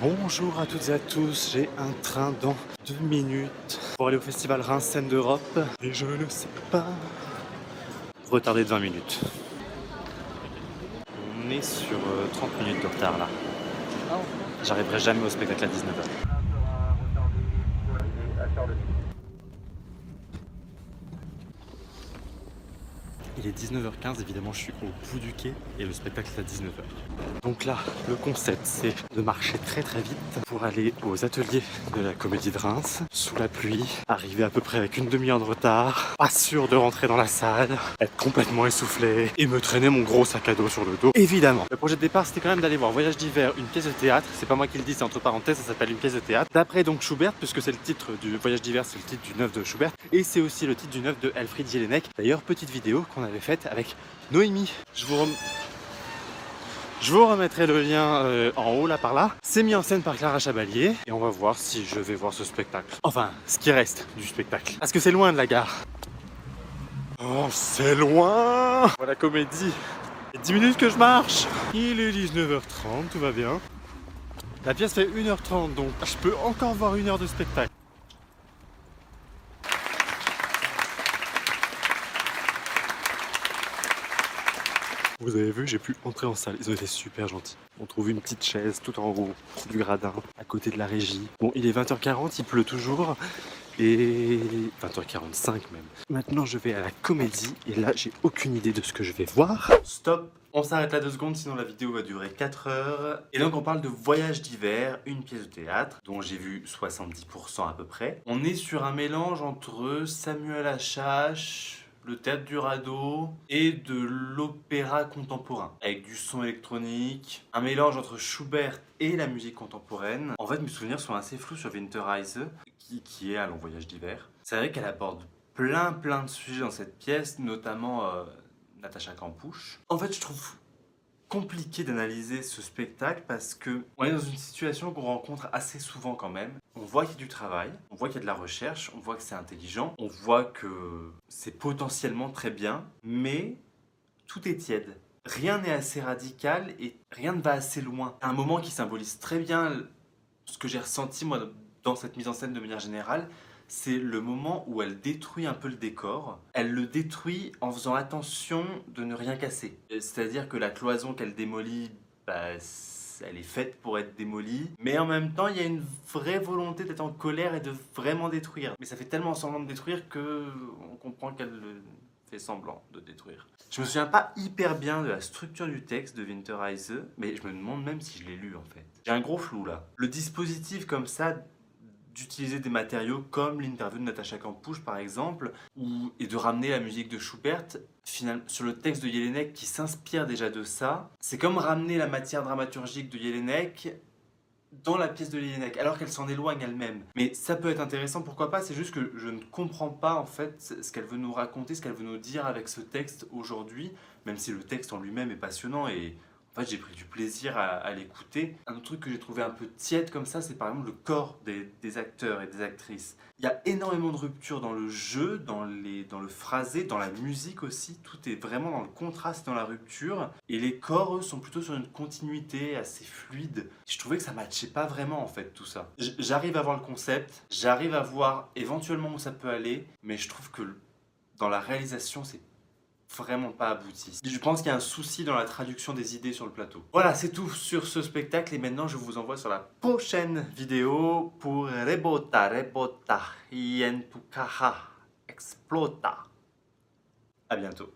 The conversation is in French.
Bonjour à toutes et à tous, j'ai un train dans 2 minutes pour aller au festival Reims Scène d'Europe et je ne sais pas. Retardé de 20 minutes. On est sur 30 minutes de retard là. J'arriverai jamais au spectacle à 19h. Il est 19h15, évidemment je suis au bout du quai et le spectacle est à 19h. Donc là, le concept c'est de marcher très très vite pour aller aux ateliers de la Comédie de Reims, sous la pluie, arriver à peu près avec une demi-heure de retard, pas sûr de rentrer dans la salle, être complètement essoufflé et me traîner mon gros sac à dos sur le dos. Évidemment, le projet de départ c'était quand même d'aller voir Voyage d'hiver, une pièce de théâtre, c'est pas moi qui le dis, c'est entre parenthèses, ça s'appelle une pièce de théâtre, d'après donc Schubert, puisque c'est le titre du Voyage d'hiver, c'est le titre du neuf de Schubert, et c'est aussi le titre du neuf de Elfriede Jelinek. D'ailleurs, petite vidéo qu'on avait faite avec Noémie. Je vous remettrai le lien en haut là par là. C'est mis en scène par Clara Chabalier et on va voir si je vais voir ce spectacle. Enfin, ce qui reste du spectacle. Parce que c'est loin de la gare. Oh, c'est loin. Voilà, Comédie. Il y a 10 minutes que je marche. Il est 19h30, tout va bien. La pièce fait 1h30, donc je peux encore voir 1 heure de spectacle. Vous avez vu, j'ai pu entrer en salle. Ils ont été super gentils. On trouve une petite chaise tout en haut du gradin, à côté de la régie. Bon, il est 20h40, il pleut toujours. Et 20h45 même. Maintenant, je vais à la Comédie. Et là, j'ai aucune idée de ce que je vais voir. Stop. On s'arrête là 2 secondes, sinon la vidéo va durer 4 heures. Et donc, on parle de Voyage d'hiver, une pièce de théâtre, dont j'ai vu 70% à peu près. On est sur un mélange entre Samuel Achache, le théâtre du radeau et de l'opéra contemporain avec du son électronique, un mélange entre Schubert et la musique contemporaine. En fait, mes souvenirs sont assez flous sur Winterreise, qui est un long voyage d'hiver. C'est vrai qu'elle aborde plein de sujets dans cette pièce, notamment Natacha Campouche. En fait, je trouve compliqué d'analyser ce spectacle parce que on est dans une situation qu'on rencontre assez souvent quand même. On voit qu'il y a du travail, on voit qu'il y a de la recherche, on voit que c'est intelligent, on voit que c'est potentiellement très bien, mais tout est tiède. Rien n'est assez radical et rien ne va assez loin. Un moment qui symbolise très bien ce que j'ai ressenti moi dans cette mise en scène de manière générale, c'est le moment où elle détruit un peu le décor. Elle le détruit en faisant attention de ne rien casser. C'est-à-dire que la cloison qu'elle démolit, elle est faite pour être démolie. Mais en même temps, il y a une vraie volonté d'être en colère et de vraiment détruire. Mais ça fait tellement semblant de détruire qu'on comprend qu'elle fait semblant de détruire. Je me souviens pas hyper bien de la structure du texte de Winterreise, mais je me demande même si je l'ai lu en fait. J'ai un gros flou là. Le dispositif comme ça, d'utiliser des matériaux comme l'interview de Natacha Campouche par exemple, et de ramener la musique de Schubert finalement, sur le texte de Jelinek qui s'inspire déjà de ça. C'est comme ramener la matière dramaturgique de Jelinek dans la pièce de Jelinek, alors qu'elle s'en éloigne elle-même. Mais ça peut être intéressant, pourquoi pas, c'est juste que je ne comprends pas en fait ce qu'elle veut nous raconter, ce qu'elle veut nous dire avec ce texte aujourd'hui, même si le texte en lui-même est passionnant et en fait, j'ai pris du plaisir à l'écouter. Un autre truc que j'ai trouvé un peu tiède comme ça, c'est par exemple le corps des acteurs et des actrices. Il y a énormément de ruptures dans le jeu, dans le phrasé, dans la musique aussi. Tout est vraiment dans le contraste, dans la rupture. Et les corps, eux, sont plutôt sur une continuité assez fluide. Je trouvais que ça matchait pas vraiment, en fait, tout ça. J'arrive à voir le concept, j'arrive à voir éventuellement où ça peut aller, mais je trouve que dans la réalisation, c'est vraiment pas abouti. Je pense qu'il y a un souci dans la traduction des idées sur le plateau. Voilà, c'est tout sur ce spectacle et maintenant je vous envoie sur la prochaine vidéo pour Rebota, y en tu caja, explota. À bientôt.